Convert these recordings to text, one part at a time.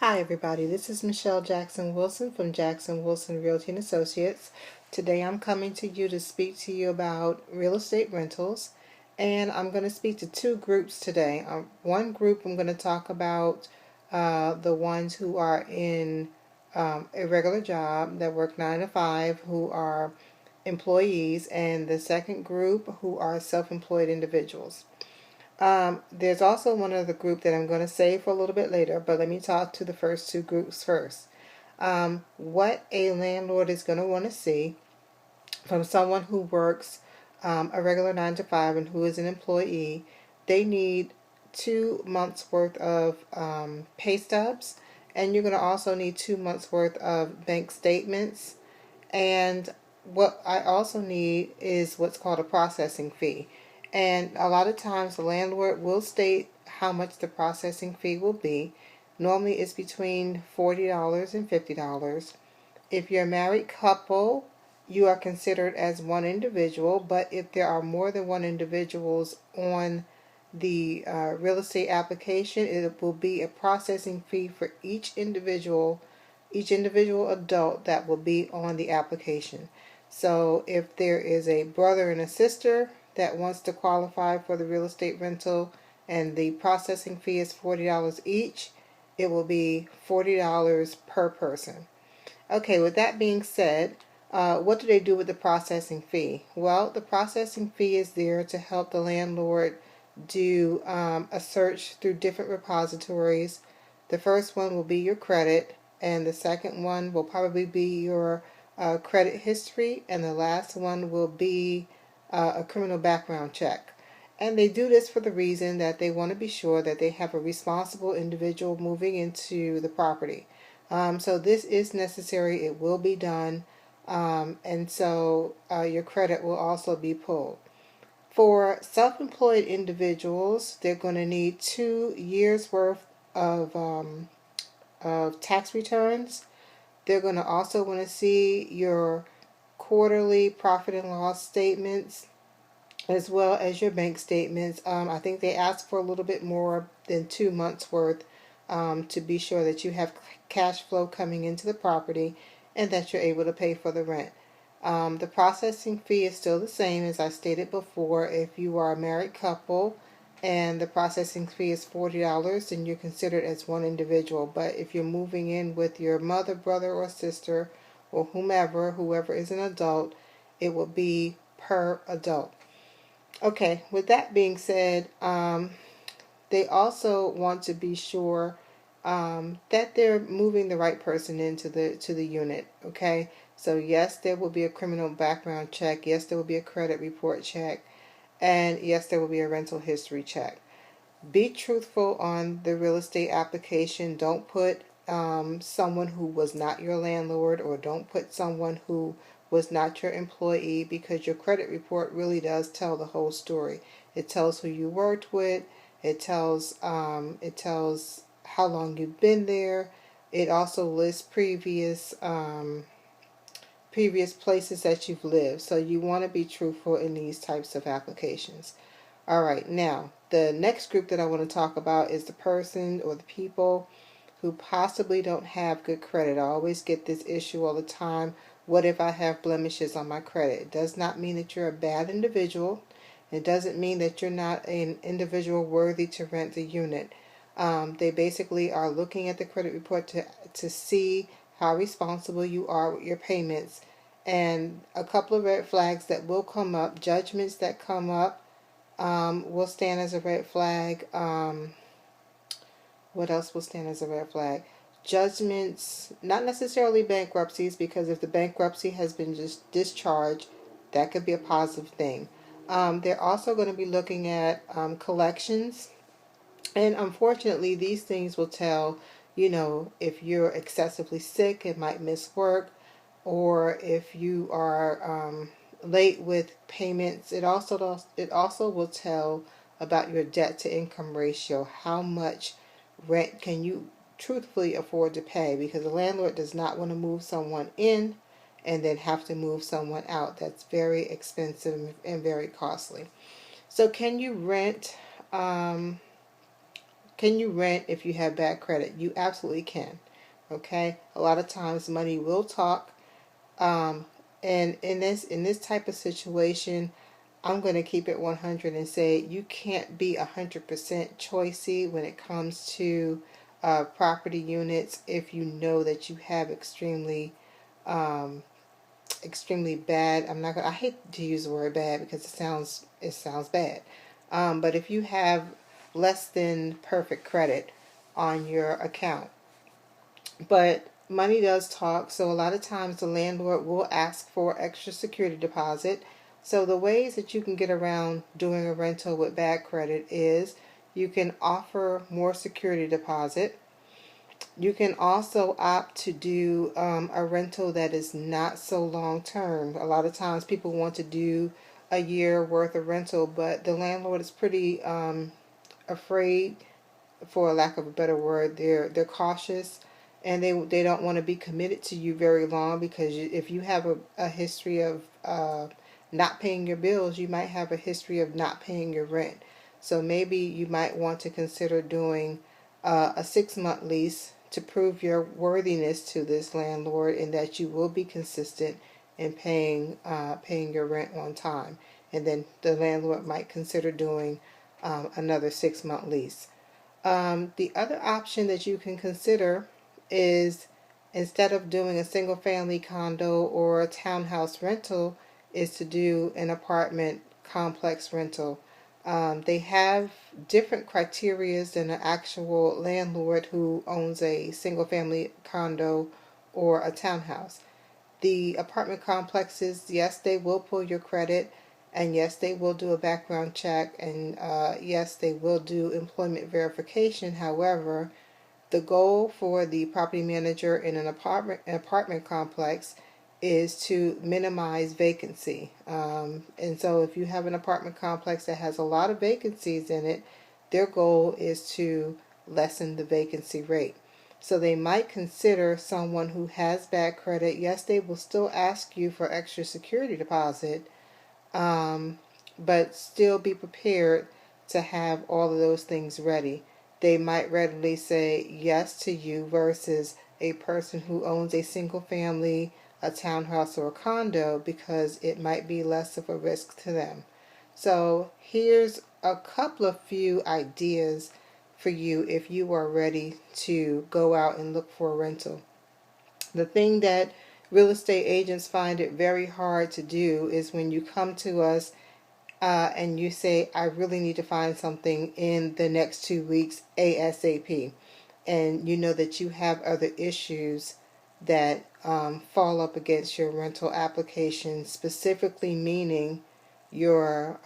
Hi everybody, this is Michelle Jackson Wilson from Jackson Wilson Realty and Associates. Today I'm coming to you to speak to you about real estate rentals, and I'm going to speak to two groups today. One group I'm going to talk about the ones who are in a regular job that work 9 to 5, who are employees, and the second group who are self-employed individuals. There's also one other group that I'm going to save for a little bit later, but let me talk to the first two groups first. What a landlord is going to want to see from someone who works a regular 9 to 5 and who is an employee, they need 2 months worth of pay stubs, and you're going to also need 2 months worth of bank statements. And what I also need is what's called a processing fee. And a lot of times the landlord will state how much the processing fee will be. Normally it's between $40 and $50. If you're a married couple, you are considered as one individual, but if there are more than one individuals on the real estate application, it will be a processing fee for each individual adult that will be on the application. So if there is a brother and a sister that wants to qualify for the real estate rental and the processing fee is $40 each, it will be $40 per person. Okay, with that being said, what do they do with the processing fee? Well, the processing fee is there to help the landlord do a search through different repositories. The first one will be your credit, and the second one will probably be your credit history, and the last one will be a criminal background check. And they do this for the reason that they want to be sure that they have a responsible individual moving into the property. So this is necessary. It will be done. And so your credit will also be pulled. For self-employed individuals, they're going to need 2 years worth of tax returns. They're going to also want to see your quarterly profit and loss statements as well as your bank statements. I think they ask for a little bit more than 2 months worth to be sure that you have cash flow coming into the property and that you're able to pay for the rent. The processing fee is still the same as I stated before. If you are a married couple and the processing fee is $40, then you're considered as one individual. But if you're moving in with your mother, brother, or sister, or whoever is an adult, it will be per adult. Okay, with that being said, they also want to be sure that they're moving the right person into the unit. Okay, so yes, there will be a criminal background check. Yes, there will be a credit report check, and yes, there will be a rental history check. Be truthful on the real estate application. Don't put someone who was not your landlord, or don't put someone who was not your employee, because your credit report really does tell the whole story. It tells who you worked with. It tells how long you've been there. It also lists previous places that you've lived. So you want to be truthful in these types of applications. All right, now the next group that I want to talk about is the person or the people who possibly don't have good credit. I always get this issue all the time. What if I have blemishes on my credit? It does not mean that you're a bad individual. It doesn't mean that you're not an individual worthy to rent the unit. They basically are looking at the credit report to see how responsible you are with your payments. And a couple of red flags that will come up, judgments that come up, will stand as a red flag. What else will stand as a red flag? Judgments, not necessarily bankruptcies, because if the bankruptcy has been just discharged, that could be a positive thing. They're also going to be looking at collections. And unfortunately, these things will tell, if you're excessively sick, it might miss work, or if you are late with payments. It also will tell about your debt to income ratio. How much rent can you truthfully afford to pay? Because the landlord does not want to move someone in and then have to move someone out. That's very expensive and very costly. So can you rent can you rent if you have bad credit? You absolutely can. Okay, a lot of times money will talk. Um, and in this type of situation, I'm going to keep it 100 and say you can't be 100% choicey when it comes to property units if you know that you have um, extremely bad. I'm not gonna. I hate to use the word bad because it sounds bad. But if you have less than perfect credit on your account, but money does talk, so a lot of times the landlord will ask for extra security deposit. So the ways that you can get around doing a rental with bad credit is you can offer more security deposit. You can also opt to do a rental that is not so long term. A lot of times people want to do a year worth of rental, but the landlord is pretty afraid, for lack of a better word. They're cautious, and they don't want to be committed to you very long, because if you have a history of not paying your bills, you might have a history of not paying your rent. So maybe you might want to consider doing a 6-month lease to prove your worthiness to this landlord, and that you will be consistent in paying your rent on time. And then the landlord might consider doing another 6-month lease. The other option that you can consider is, instead of doing a single family condo or a townhouse rental, is to do an apartment complex rental. They have different criterias than an actual landlord who owns a single family condo or a townhouse. The apartment complexes, yes, they will pull your credit, and yes, they will do a background check, and yes, they will do employment verification. However, the goal for the property manager in an apartment complex is to minimize vacancy. And so if you have an apartment complex that has a lot of vacancies in it, their goal is to lessen the vacancy rate. So they might consider someone who has bad credit. Yes, they will still ask you for extra security deposit, um, but still be prepared to have all of those things ready. They might readily say yes to you versus a person who owns a single family, a townhouse, or a condo, because it might be less of a risk to them. So here's a couple of few ideas for you if you are ready to go out and look for a rental. The thing that real estate agents find it very hard to do is when you come to us and you say, I really need to find something in the next 2 weeks ASAP. And you know that you have other issues that fall up against your rental application, specifically meaning your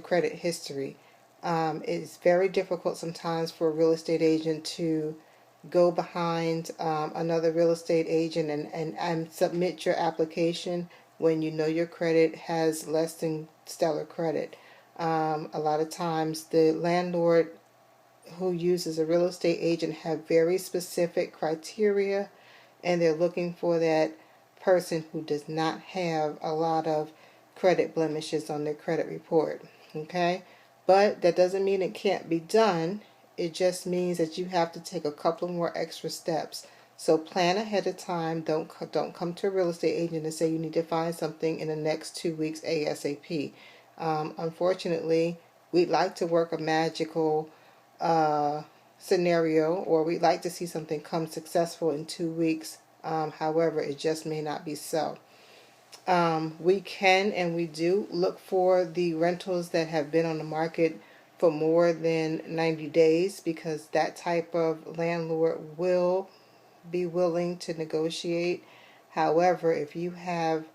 credit history. It's very difficult sometimes for a real estate agent to go behind another real estate agent and submit your application when you know your credit has less than stellar credit. A lot of times the landlord who uses a real estate agent have very specific criteria, and they're looking for that person who does not have a lot of credit blemishes on their credit report. Okay? But that doesn't mean it can't be done. It just means that you have to take a couple more extra steps. So plan ahead of time. Don't come to a real estate agent and say you need to find something in the next 2 weeks ASAP. Unfortunately, we'd like to work a magical uh, scenario, or we'd like to see something come successful in 2 weeks. However, it just may not be so. We can and we do look for the rentals that have been on the market for more than 90 days, because that type of landlord will be willing to negotiate. However, if you have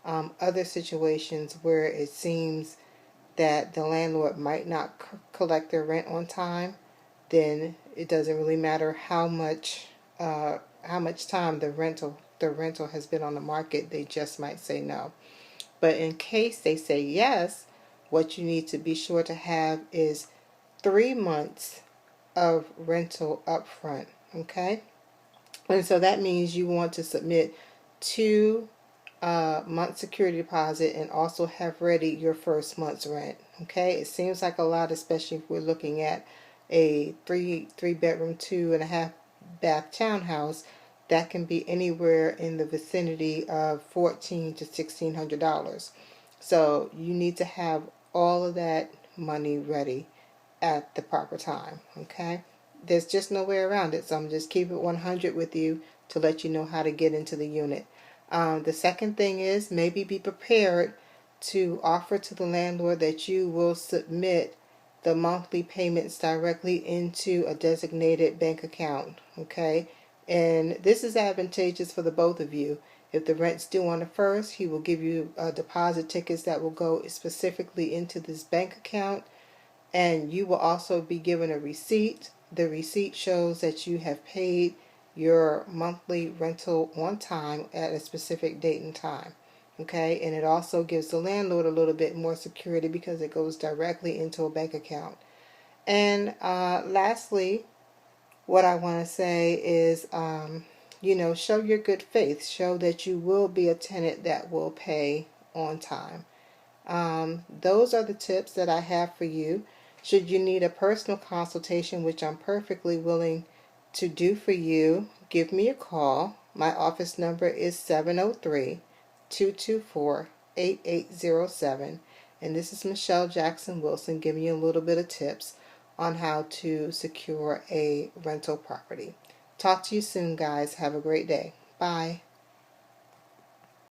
other situations where it seems that the landlord might not collect their rent on time, then it doesn't really matter how much time the rental has been on the market. They just might say no. But in case they say yes, what you need to be sure to have is 3 months of rental upfront. Okay, and so that means you want to submit 2 month security deposit and also have ready your first month's rent. Okay, it seems like a lot, especially if we're looking at a three bedroom, 2.5 bath townhouse, that can be anywhere in the vicinity of $1,400 to $1,600. So you need to have all of that money ready at the proper time. Okay, there's just no way around it, so I'm just keep it 100 with you to let you know how to get into the unit. The second thing is, maybe be prepared to offer to the landlord that you will submit the monthly payments directly into a designated bank account. Okay, and this is advantageous for the both of you. If the rent's due on the 1st, he will give you deposit tickets that will go specifically into this bank account, and you will also be given a receipt. The receipt shows that you have paid your monthly rental on time at a specific date and time. Okay, and it also gives the landlord a little bit more security because it goes directly into a bank account. And lastly, what I want to say is, show your good faith. Show that you will be a tenant that will pay on time. Those are the tips that I have for you. Should you need a personal consultation, which I'm perfectly willing to do for you, give me a call. My office number is 703-224-8807. And this is Michelle Jackson Wilson giving you a little bit of tips on how to secure a rental property. Talk to you soon, guys. Have a great day. Bye.